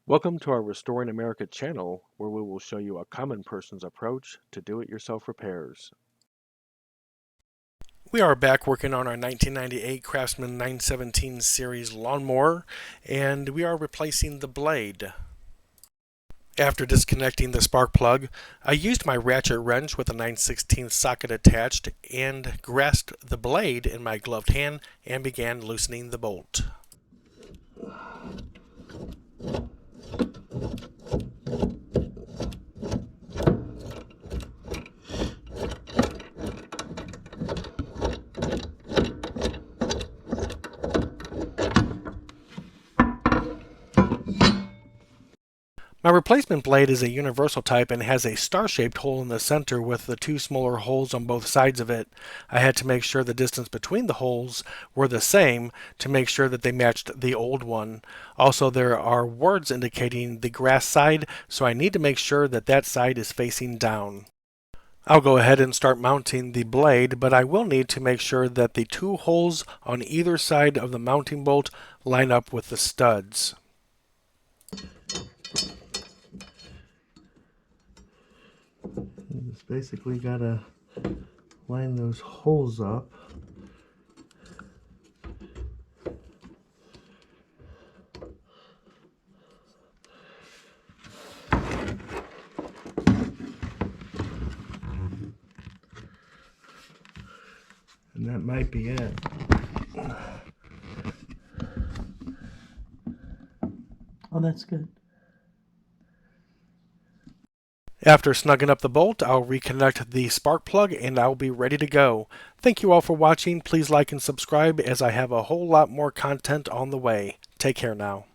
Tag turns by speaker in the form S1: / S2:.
S1: Welcome to our Restoring America channel, where we will show you a common person's approach to do-it-yourself repairs.
S2: We are back working on our 1998 Craftsman 917 series lawnmower, and we are replacing the blade. After disconnecting the spark plug, I used my ratchet wrench with a 9/16 socket attached and grasped the blade in my gloved hand and began loosening the bolt. My replacement blade is a universal type and has a star-shaped hole in the center with the two smaller holes on both sides of it. I had to make sure the distance between the holes were the same to make sure that they matched the old one. Also, there are words indicating the grass side, so I need to make sure that that side is facing down. I'll go ahead and start mounting the blade, but I will need to make sure that the two holes on either side of the mounting bolt line up with the studs.
S3: You just basically gotta line those holes up. And that might be it. Oh, that's good.
S2: After snugging up the bolt, I'll reconnect the spark plug and I'll be ready to go. Thank you all for watching. Please like and subscribe as I have a whole lot more content on the way. Take care now.